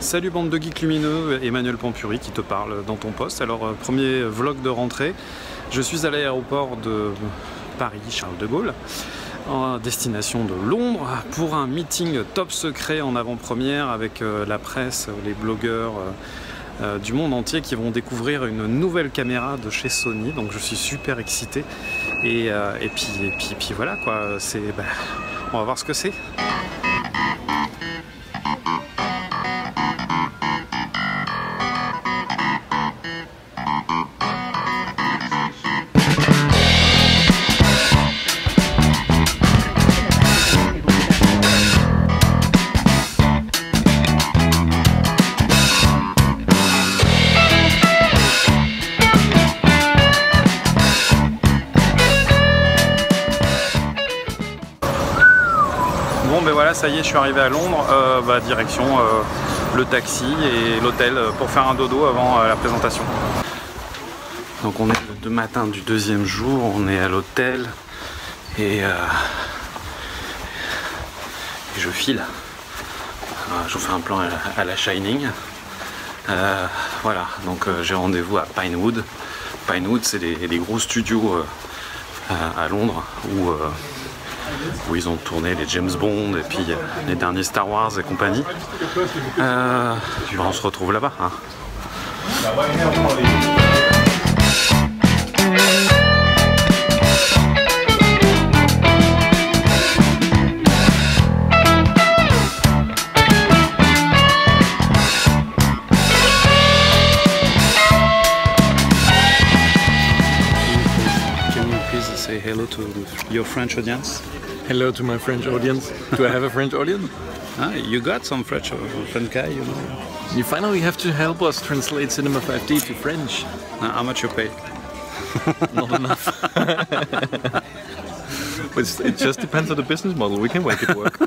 Salut bande de geeks lumineux, Emmanuel Pampuri qui te parle dans ton poste. Alors premier vlog de rentrée, je suis à l'aéroport de Paris Charles de Gaulle en destination de Londres pour un meeting top secret en avant-première avec la presse, les blogueurs du monde entier qui vont découvrir une nouvelle caméra de chez Sony. Donc je suis super excité et puis voilà quoi, on va voir ce que c'est. Bon ben voilà, ça y est, je suis arrivé à Londres, direction le taxi et l'hôtel pour faire un dodo avant la présentation. Donc on est le matin du deuxième jour, on est à l'hôtel et je file. Je vous fais un plan à la Shining. Voilà, donc j'ai rendez-vous à Pinewood. Pinewood, c'est des gros studios à Londres où ils ont tourné les James Bond et puis les derniers Star Wars et compagnie. On se retrouve là-bas. Hein. Say hello to your French audience. Hello to my French audience. Do I have a French audience? Ah, you got some French guy, you know. You finally have to help us translate Cinema 5D to French. How much you pay? Not enough. It just depends on the business model. We can make it work.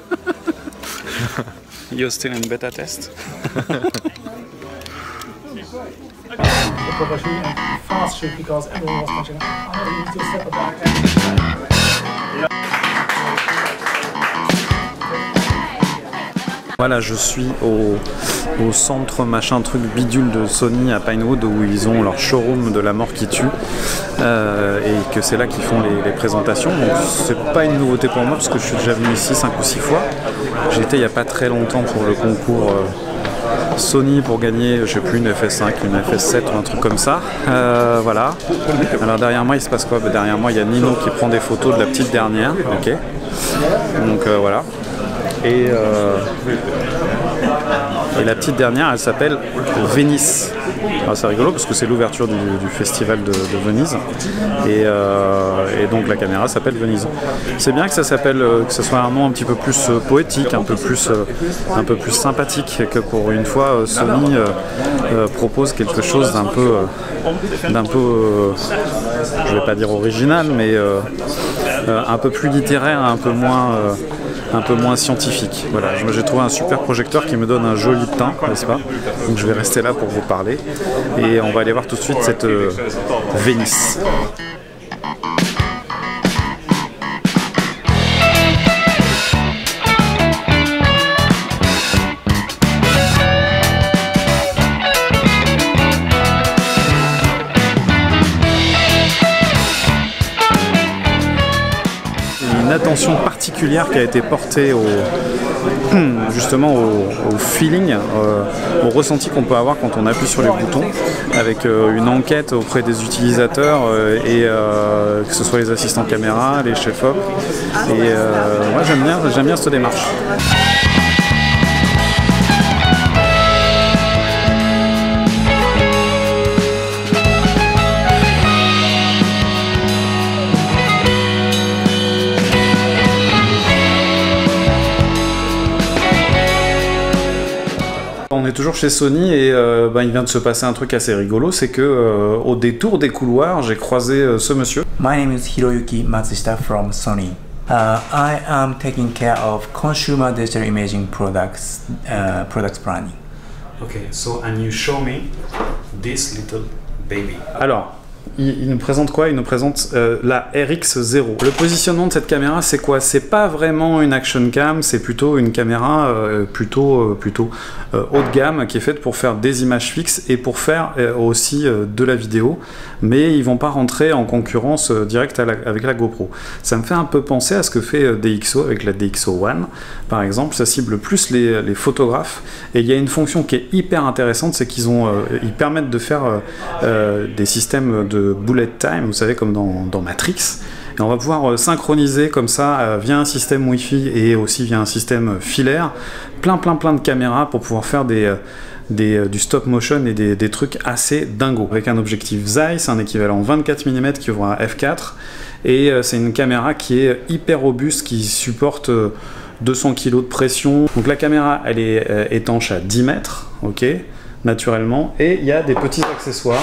You're still in beta test? Fast shoot because everyone was punching. I need to step back. Voilà, je suis au centre machin truc bidule de Sony à Pinewood où ils ont leur showroom de la mort qui tue et que c'est là qu'ils font les présentations. Donc c'est pas une nouveauté pour moi parce que je suis déjà venu ici 5 ou 6 fois. J'ai été il n'y a pas très longtemps pour le concours Sony pour gagner, je sais plus, une FS5, une FS7 ou un truc comme ça. Voilà. Alors derrière moi il se passe quoi? Derrière moi il y a Nino qui prend des photos de la petite dernière. Ok. Donc voilà. Et la petite dernière, elle s'appelle Venice. C'est rigolo parce que c'est l'ouverture du festival de Venise et donc la caméra s'appelle Venise. C'est bien que ça s'appelle, que ce soit un nom un petit peu plus poétique, un peu plus sympathique, que pour une fois Sony propose quelque chose d'un peu, je vais pas dire original, mais un peu plus littéraire, un peu moins scientifique. Voilà, j'ai trouvé un super projecteur qui me donne un joli teint, n'est-ce pas? Donc je vais rester là pour vous parler et on va aller voir tout de suite cette Venice. Une attention particulière qui a été portée justement au feeling, au ressenti qu'on peut avoir quand on appuie sur les boutons, avec une enquête auprès des utilisateurs que ce soit les assistants caméra, les chefs-op. Et moi j'aime bien cette démarche. On est toujours chez Sony et il vient de se passer un truc assez rigolo, c'est que au détour des couloirs, j'ai croisé ce monsieur. My name is Hiroyuki Matsushita from Sony. I am taking care of consumer digital imaging products planning. Okay, so and you show me this little baby. Alors, il nous présente quoi? Il nous présente la RX0. Le positionnement de cette caméra, c'est quoi? C'est pas vraiment une action cam, c'est plutôt une caméra plutôt haut de gamme qui est faite pour faire des images fixes et pour faire aussi de la vidéo, mais ils vont pas rentrer en concurrence directe avec la GoPro. Ça me fait un peu penser à ce que fait DxO avec la DxO One, par exemple. Ça cible plus les photographes, et il y a une fonction qui est hyper intéressante, c'est qu'ils ils permettent de faire des systèmes de bullet time, vous savez, comme dans Matrix, et on va pouvoir synchroniser comme ça via un système Wi-Fi et aussi via un système filaire plein de caméras pour pouvoir faire du stop motion et des trucs assez dingos. Avec un objectif Zeiss, un équivalent 24 mm qui ouvre à f4, et c'est une caméra qui est hyper robuste, qui supporte 200 kg de pression. Donc la caméra, elle est étanche à 10 mètres, ok, naturellement, et il y a des petits accessoires,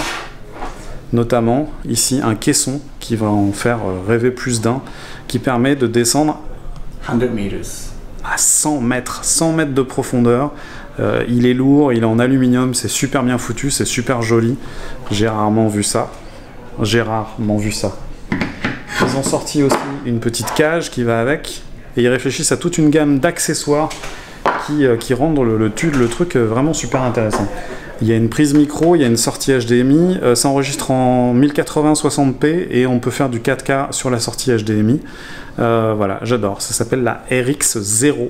notamment ici un caisson qui va en faire rêver plus d'un, qui permet de descendre 100 meters. À 100 mètres de profondeur. Il est lourd, il est en aluminium, c'est super bien foutu, c'est super joli. J'ai rarement vu ça. Ils ont sorti aussi une petite cage qui va avec, et ils réfléchissent à toute une gamme d'accessoires qui rendent le truc vraiment super intéressant. Il y a une prise micro, il y a une sortie HDMI, ça enregistre en 1080-60p et on peut faire du 4K sur la sortie HDMI. Voilà, j'adore, ça s'appelle la RX0.